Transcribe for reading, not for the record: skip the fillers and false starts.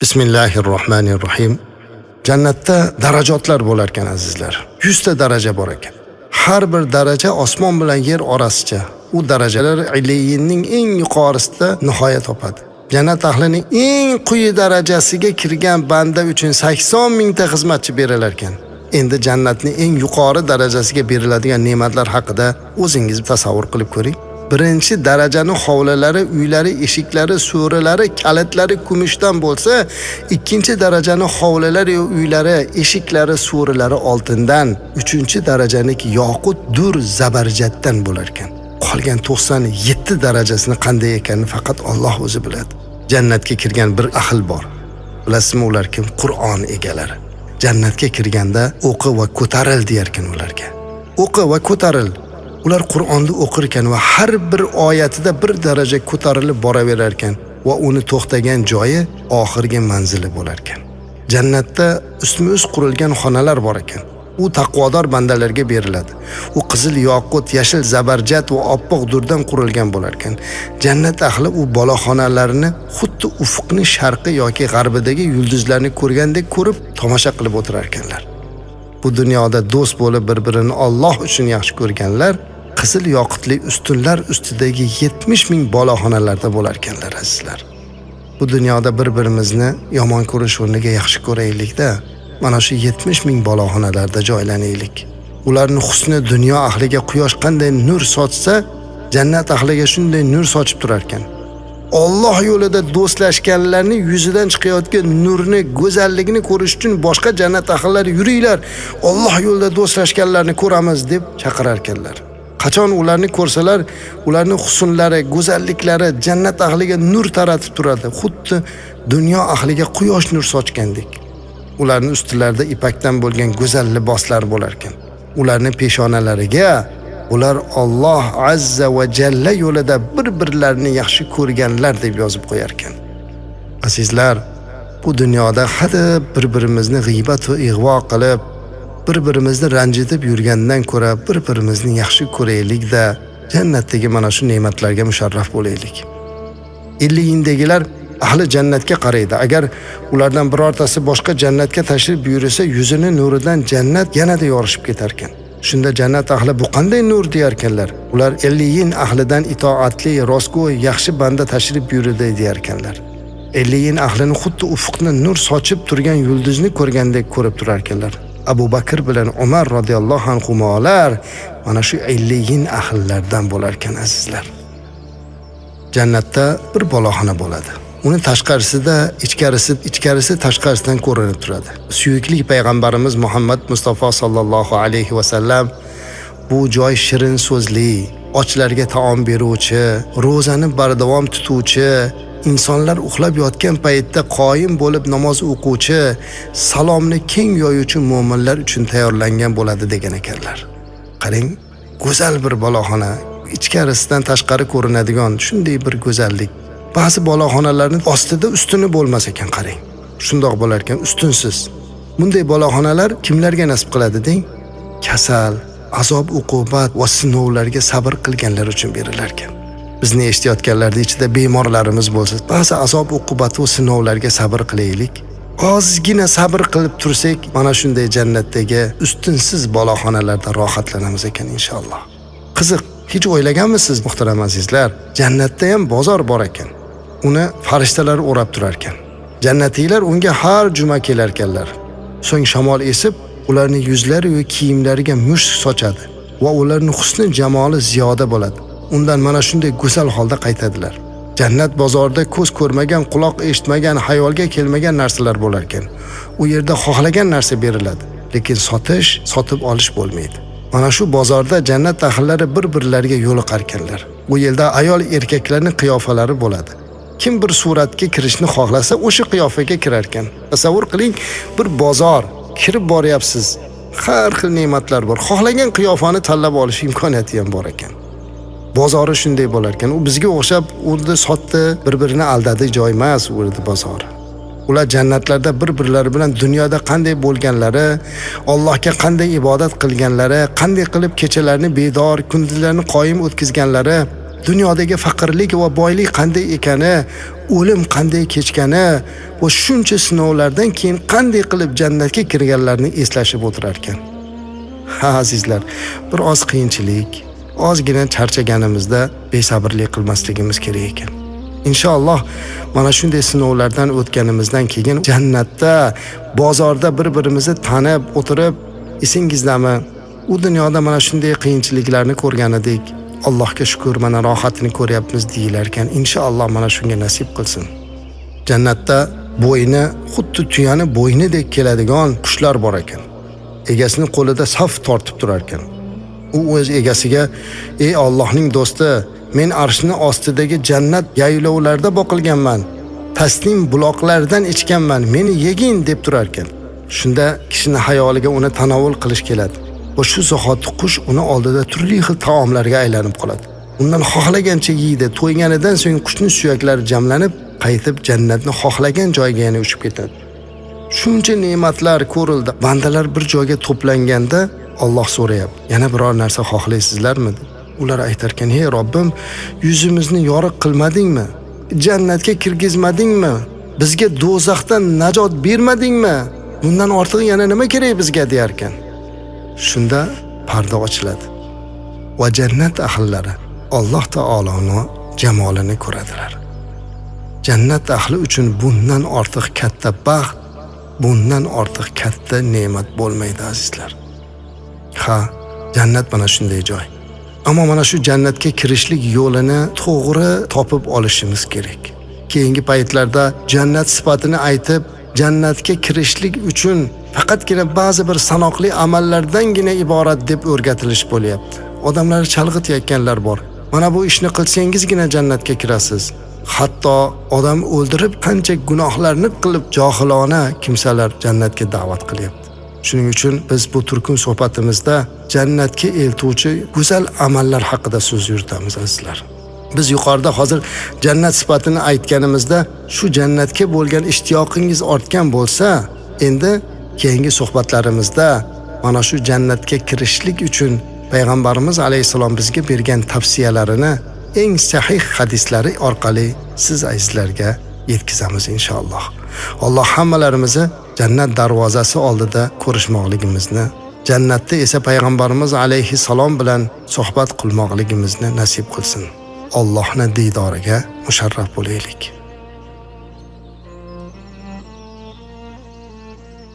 Bismillahirrohmanirrohim. Jannatda darajotlar bo'lar ekan azizlar. 100 ta daraja bor ekan. Har bir daraja osmon bilan yer orasicha. U darajalar illiyinning eng yuqorisida nihoya topadi. Jannat ahlining eng quyi darajasiga kirgan banda uchun 80 mingta xizmatchi berilar ekan. Endi jannatning eng yuqori darajasiga beriladigan ne'matlar haqida o'zingiz tasavvur qilib ko'ring. Birinchi darajani hovlilari, uylari, eshiklari, so'rilari, kalitlari kumushdan bo'lsa, ikkinchi darajani hovlilari, uylari, eshiklari, so'rilari oltindan, uchinchi darajaniki yoqut, dur, zabarjatdan bo'lar ekan. Qolgan 97 darajasini qanday ekanini faqat Alloh o'zi biladi. Jannatga kirgan bir ahl bor. Bilasizmi ular kim? Qur'on egalari. Jannatga kirganda o'qi va ko'taril deyarkan ularga. O'qi va ko'taril. Ular Qur'onni o'qir ekan va har bir oyatida bir daraja ko'tarilib boraverar ekan va uni to'xtagan joyi oxirgi manzili bo'lar ekan. Jannatda ustma-ust qurilgan xonalar bor ekan. U taqvodor bandalarga beriladi. U qizil yoqut, yashil zabarjat va oppoq durdan qurilgan bo'lar ekan. Jannat ahli u boloxonalarni xuddi ufqning sharqi yoki g'arbidagi yulduzlarni ko'rgandek ko'rib tomosha qilib o'tirar ekanlar. Bu dunyoda do'st bo'lib bir-birini Alloh uchun yaxshi ko'rganlar qizil yoqutli ustunlar ustidagi 70 ming boloxonalarda bo'lar ekanlar azizlar. Bu dunyoda bir-birimizni yomon ko'rish o'rniga yaxshi ko'raylik-da. Mana shu 70 ming boloxonalarda joylanaylik. Ularning husni dunyo ahliga quyosh qanday nur sochsa, jannat ahliga shunday nur sochib turar ekan. Alloh yo'lida do'stlashganlarning yuzidan chiqayotgan nurni, go'zalligini ko'rish uchun boshqa jannat ahllari yuringlar, Alloh yo'lida do'stlashganlarni ko'ramiz deb chaqirar ekanlar. Qachon ularni ko'rsalar, ularning husnlari, go'zalliklari jannat ahliga nur taratib turadi, xuddi dunyo ahliga quyosh nur sochgandek. Ularning ustilarida ipakdan bo'lgan go'zal liboslar bo'lar ekan. Ularning peshonalariga ular Alloh azza va jalla yo'lida bir-birlarini yaxshi ko'rganlar deb yozib qo'yar ekan. Azizlar, bu dunyoda hadeb bir-birimizni g'iybat va ig'vo qilib, bir-birimizni ranjitib yurgandan ko'ra bir-birimizni yaxshi ko'raylik-da, jannatdagi mana shu ne'matlarga musharraf bo'laylik. Illiyindagilar ahli jannatga qaraydi. Agar ulardan birortasi boshqa jannatga tashrif buyursa, yuzini nuridan jannat yanada yorishib ketar ekan. Shunda jannat ahli bu qanday nur deyarkanlar. Ular illiyin ahlidan itoatli, rostgo'y, yaxshi banda tashrif buyurdi deyarkanlar. Illiyin ahlini xuddi ufqni nur sochib turgan yulduzni ko'rgandek ko'rib turar ekanlar. Abu Bakr bilan Umar radhiyallohu anhumolar mana shu illiyin ahillardan bo'lar ekan azizlar. Jannatda bir boloxona bo'ladi. Uni tashqarisida, ichkarisi tashqarisidan ko'rinib turadi. Suyukli payg'ambarimiz Muhammad Mustafa sallallohu alayhi va sallam bu joy shirin so'zli, ochlarga taom beruvchi, ro'zani bardavom tutuvchi, insonlar uxlab yotgan paytda qoyim bo'lib namoz o'quvchi, salomni keng yoyuvchi mu'minlar uchun tayyorlangan bo'ladi degan ekanlar. Qarang, go'zal bir boloxona, ichkarisidan tashqari ko'rinadigan shunday bir go'zallik. Ba'zi boloxonalarning ostida ustuni bo'lmas ekan, qarang. Shundoq bo'lar ekan, ustunsiz. Bunday boloxonalar kimlarga nasib qiladi deng? Kasal, azob, uqubat va sinovlarga sabr qilganlar uchun berilar ekan. Bizni eshitayotganlarning ichida bemorlarimiz bo'lsa, ba'zi azob, uqubat va sinovlarga sabr qilaylik. Ozgina sabr qilib tursak, mana shunday jannatdagi ustunsiz boloxonalarda rohatlanamiz ekan inshaalloh. Qiziq, hech o'ylaganmisiz muhtaram azizlar? Jannatda ham bozor bor ekan. Uni farishtalar o'rab turar ekan. Jannatiylar unga har juma kelar ekanlar. So'ng shamol esib, ularning yuzlari va kiyimlariga mushk sochadi va ularning husni jamoli ziyoda bo'ladi. Undan mana shunday go'zal holda qaytadilar. Jannat bozorida ko'z ko'rmagan, quloq eshitmagan, xayolga kelmagan narsalar bo'lar ekan. U yerda xohlagan narsa beriladi, lekin sotib olish bo'lmaydi. Mana shu bozorda jannat ahllari bir-birlariga yo'liqar ekanlar. Bu yerda ayol erkaklarning qiyofalari bo'ladi. Kim bir suratga kirishni xohlasa, o'sha qiyofaga kirar ekan. Tasavvur qiling, bir bozor, kirib boryapsiz. Har xil ne'matlar bor. Xohlagan qiyofani tanlab olish imkoniyati ham bor ekan. Bozori shunday bo'lar ekan. U bizga o'xshab unda sotdi, bir-birini aldadi joy emas, u yerda bozor. Ular jannatlarda bir-birlari bilan dunyoda qanday bo'lganlari, Allohga qanday ibodat qilganlari, qanday qilib kechalarni bedor, kunduzlarni qoyim o'tkazganlari, dunyodagi faqirlik va boylik qanday ekani, o'lim qanday kechgani va shuncha sinovlardan keyin qanday qilib jannatga kirganlarni eslashib o'tirar ekan. Ha azizlar, bir oz qiyinchilik, ozgina charchaganimizda besabrlik qilmasligimiz kerak ekan. Inshaalloh mana shunday sinovlardan o'tganimizdan keyin jannatda, bozorda bir-birimizni tanib o'tirib, esingizdami, u dunyoda mana shunday qiyinchiliklarni ko'rgan edik. Allohga shukr, mana rohatini ko'ryapmiz deyilar ekan. Inshaalloh mana shunga nasib qilsin. Jannatda bo'yni xuddi tuyani bo'ynidek keladigan qushlar bor ekan. Egasini qo'lida saf tortib turar ekan. U o'z egasiga: "Ey Allohning do'sti, men arshning ostidagi jannat yaylovlarda boqilganman. Tasnim buloqlardan ichganman, meni yegin" deb turar ekan. Shunda kishini hayoliga uni tanovul qilish keladi. Va shu zahoti qush uni oldida turli xil taomlarga aylanib qoladi. Undan xohlagancha yeydi. To'yganidan so'ng qushning suyaklari jamlanib, qaytib jannatni xohlagan joyiga yana uchib ketadi. Shuncha ne'matlar ko'rildi. Bandalar bir joyga to'planganda Alloh so'rayapti: "Yana biror narsa xohlaysizlarmi?" Ular aytar ekan: "Ey Robbim, yuzimizni yoriq qilmadingmi? Jannatga kirgizmadingmi? Bizga do'zaxdan najot bermadingmi? Bundan ortiq yana nima kerak bizga?" deyar ekan. Shunda parda ochiladi va jannat ahllari Alloh taoloning jamolini ko'radilar. Jannat ahli uchun bundan ortiq katta baxt, bundan ortiq katta ne'mat bo'lmaydi azizlar. Ha, jannat mana shunday joy. Ammo mana shu jannatga kirishlik yo'lini to'g'ri topib olishimiz kerak. Keyingi paytlarda jannat sifatini aytib, jannatga kirishlik uchun faqatgina ba'zi bir sanoqli amallardangina iborat deb o'rgatilish bo'lyapti. Odamlar chalg'itayotganlar bor. Mana bu ishni qilsangizgina jannatga kirasiz. Hatto odam o'ldirib qancha gunohlarni qilib johilona kimsalar jannatga da'vat qilyapti. Shuning uchun biz bu turkum suhbatimizda jannatga eltuvchi go'zal amallar haqida so'z yuritamiz azizlar. Biz yuqorida hozir jannat sifatini aytganimizda shu jannatga bo'lgan ishtiyoqingiz ortgan bo'lsa, endi keyingi suhbatlarimizda mana shu jannatga kirishlik uchun payg'ambarimiz alayhisalom bizga bergan tavsiyalarini eng sahih hadislari orqali siz azizlarga yetkazamiz inshaalloh. Alloh hammalarimizni jannat darvozasi oldida ko'rishmoqligimizni, jannatda esa payg'ambarimiz alayhisalom bilan suhbat qilmoqligimizni nasib qilsin. Allohning diydoriga musharraf bo'laylik.